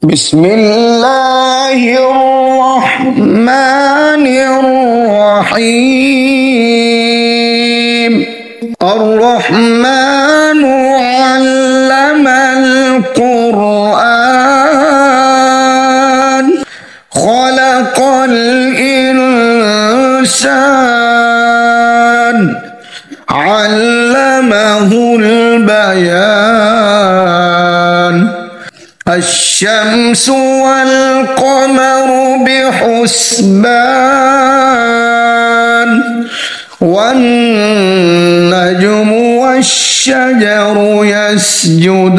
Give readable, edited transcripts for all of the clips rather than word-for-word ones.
بسم الله الرحمن الرحيم. الرحمن علم القرآن خلق الإنسان علمه البيان. الشمس والقمر بحسبان والنجم والشجر يسجدان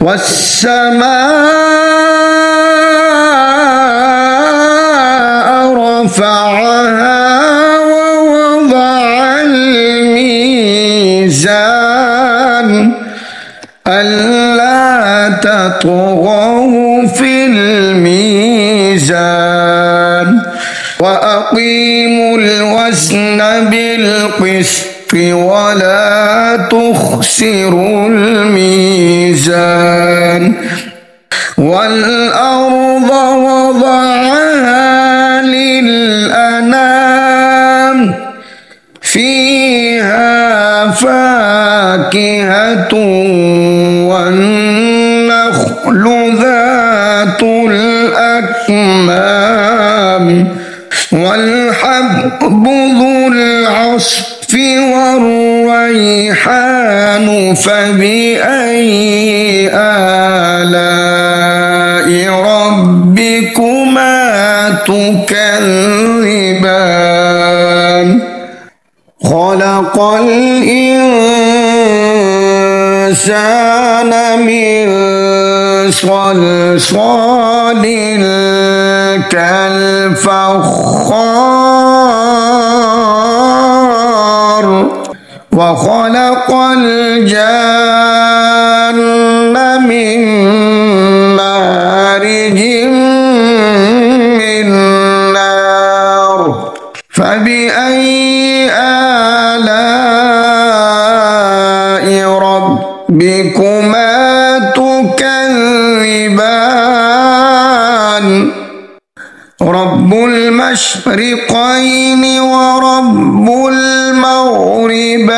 والسماء رفعها ووضع الميزان ألا تطغوا في الميزان وأقيموا الوزن بالقسط ولا تخسروا الميزان. والأرض وضعها للأنام فيها فاكهة والنخل ذات الأكمام والحب ذو العصف والريحان فبأي آلاء ربكما تكذبان. خلق الإنسان من صلصال كالفخار وخلق الجن من مارج من نار فبأي آلاء ربكما تكذبان. رب المشرقين ورب المغربين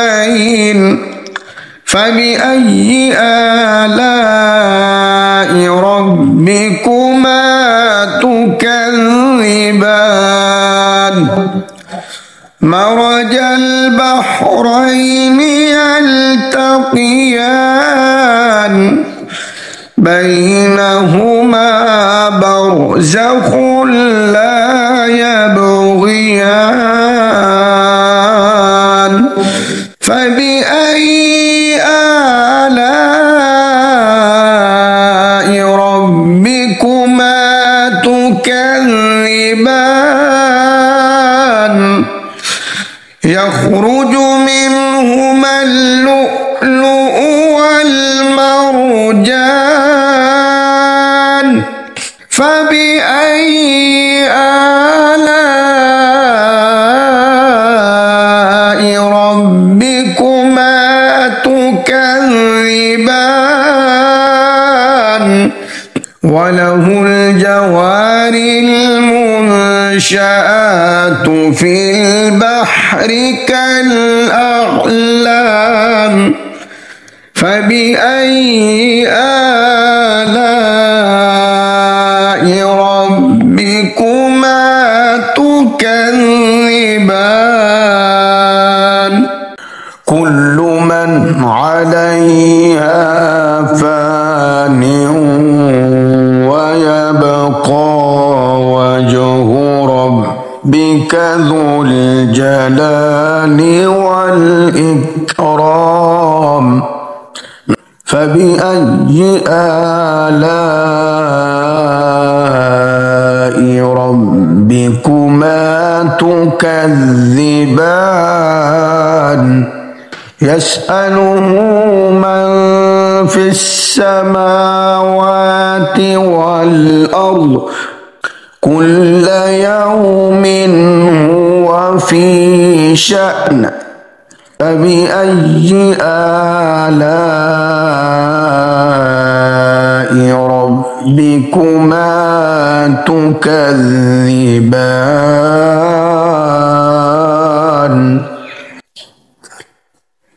فبأي آلاء ربكما تكذبان. مرج البحرين يلتقيان بينهما برزخ لا يبغيان فبأي آلاء ربكما تكذبان. يخرج منهما اللؤلؤ والمرجان فبأي آلاء ربكما تكذبان. وله الجوار المنشآت في البحر كالأعلام فبأي آلاء ربكما تكذبان. كل من عليها فان ويبقى وجه ربك ذو الجلال والإكرام فبأي آلاء ربكما تكذبان. يسأله من في السماوات والأرض كل يوم هو في شأن فبأي آلاء ربكما تكذبان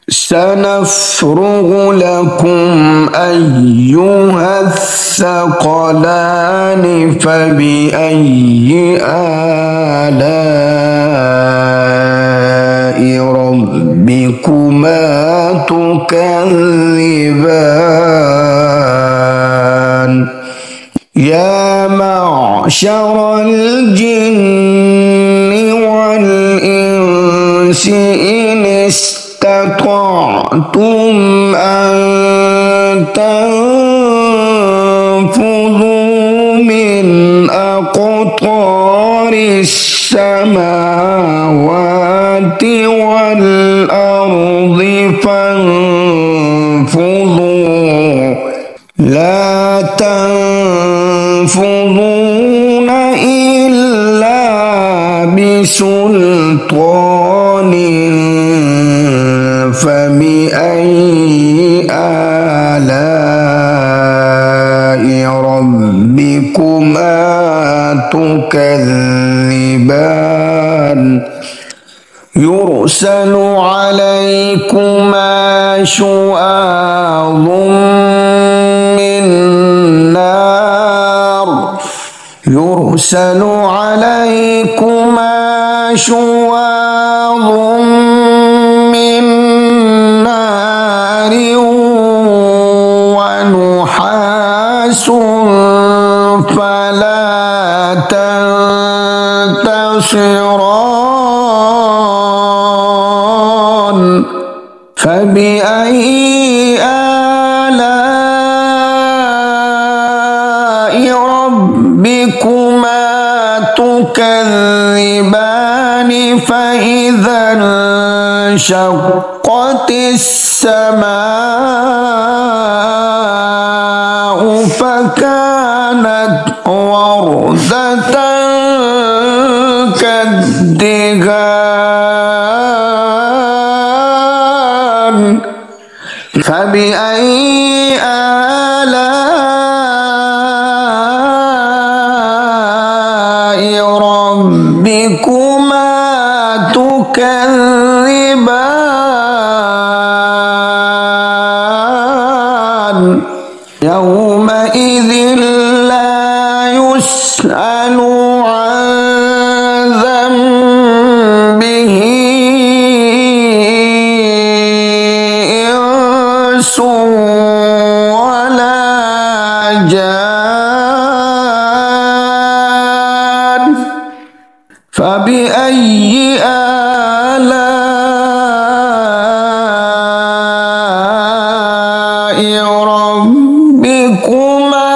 سنفرغ لكم أيها الثقلان فبأي آلاء ربكما تكذبان يا معشر الجن والإنس إن استطعتم أن تنفذوا من أقطار السماوات والأرض فانفذوا لا تنفذون إلا بسلطان فبأي آلاء ربكما تكذبان يرسل عليكما شواظ من نار يرسل عليكما شواظ من نار ونحاس فلا تنتصران فبأي آلاء ربكما تكذبان فإذا انشقت السماء فكانت وردة كالدهان فبأي آلاء ربكما تكذبان يومئذ لا يسأل عن ذنبه إنس ولا جان فبأي آلاء ربكما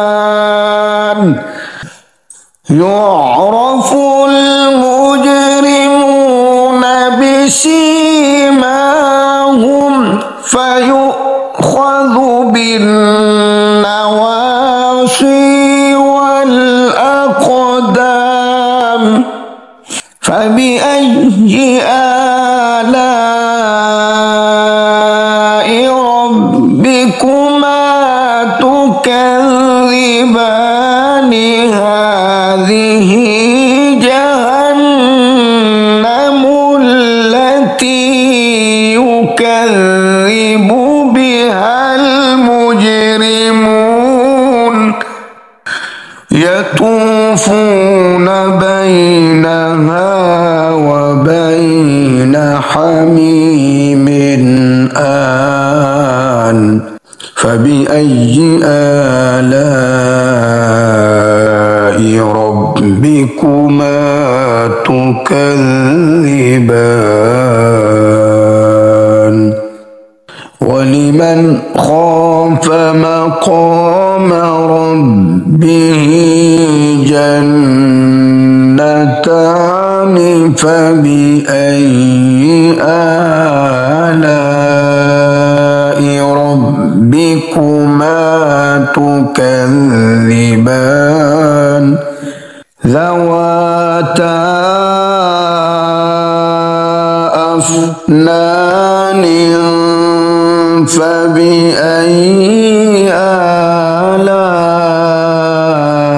تكذبان يعرف المجرمون بسيماهم فيؤخذ بالنواصي والأقدام فبأي آلاء ربكما تكذبان هذه جهنم التي يكذب بها المجرمون يطوفون بينها وبين حميم آن فبأي آلاء ربكما تكذبان ولمن خاف مقام ربه جنتان فبأي آلاء ربكما تكذبان ذواتا أفنان فبأي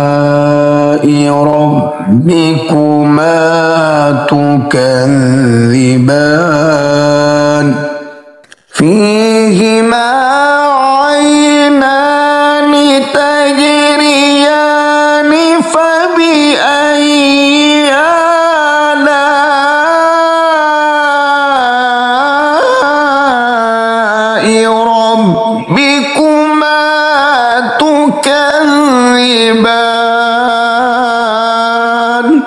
آلاء ربكما تكذبان فيهما عينان تجريان فبأي آلاء ربكما تكذبان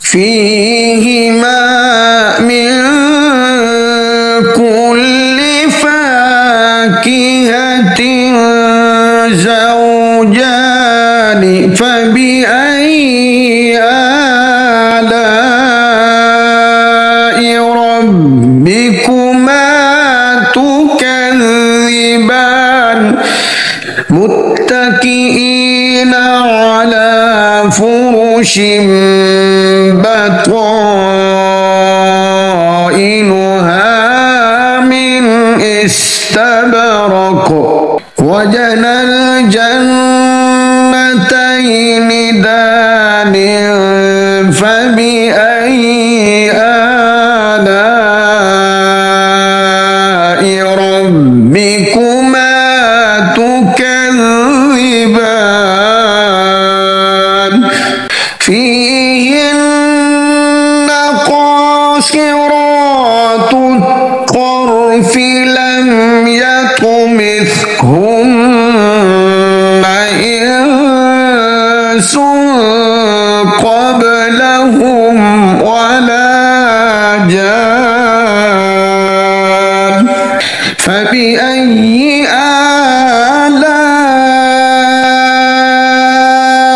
فيهما من كل فاكهة زوجان فبأي آلاء ربكما تكذبان متكئين على فرش بطائنها من استبرق وجنى الجنتين دان فبأي آلاء ربكما تكذبان فيهن قاصرات الطرف لم يطمثهن إنس قبلهم ولا جان فبأي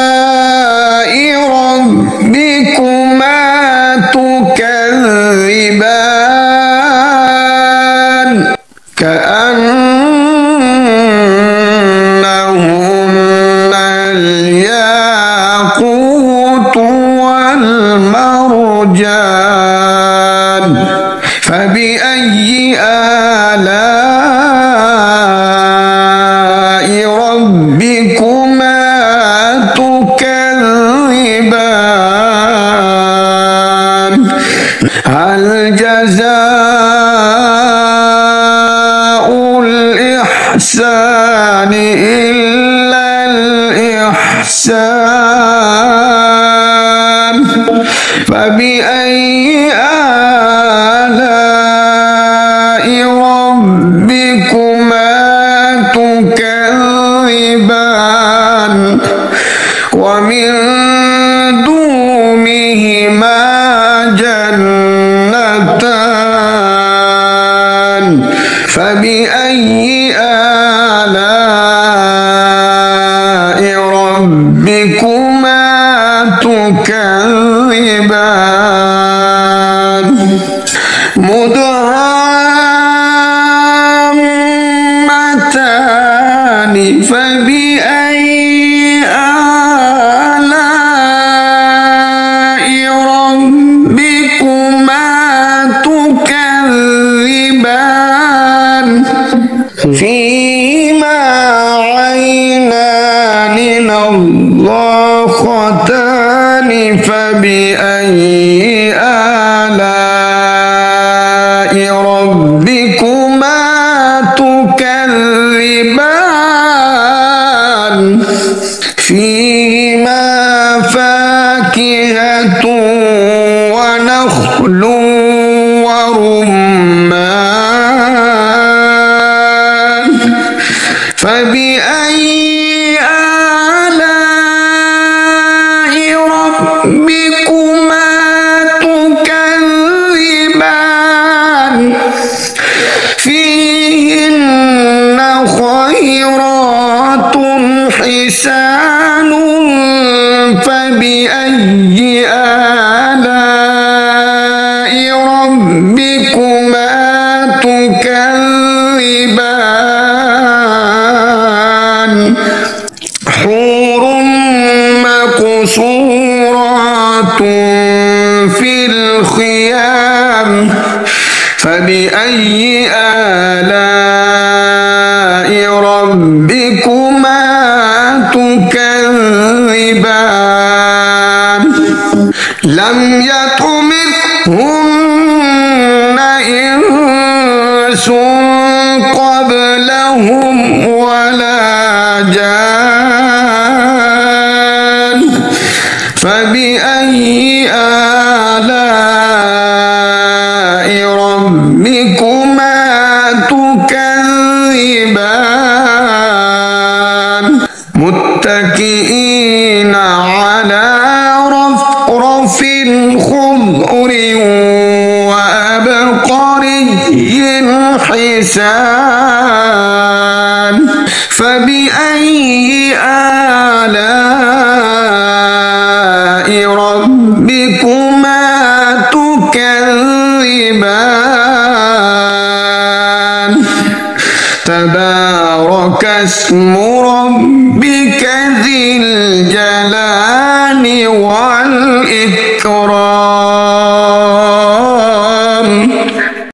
آلاء ربكما تكذبان كأنهن الياقوت والمرجان فبأي آلاء ربكما تكذبان هل جزاء الإحسان إلا الإحسان فبأي آلاء ربكما تكذبان ومن دونهما جنتان فبأي آلاء ربكما تكذبان مدهامتان فبأي آلاء ربكما تكذبان فيهما عينان نضاختان فبأي آلاء ربكما تكذبان فيهما فاكهة ونخل ورمان فبأي آلاء ربكما تكذبان فيهن خيرات حسان فبأي آلاء ربكما تكذبان حور مقصورات في الخيام فبأي آلاء إنس قبلهم ولا جان فبأي آلاء ربكما تكذبان متكئين على رفرف خضر وأبقري حسان فبأي آلاء ربكما تكذبان تبارك اسم ربك ذي الجلال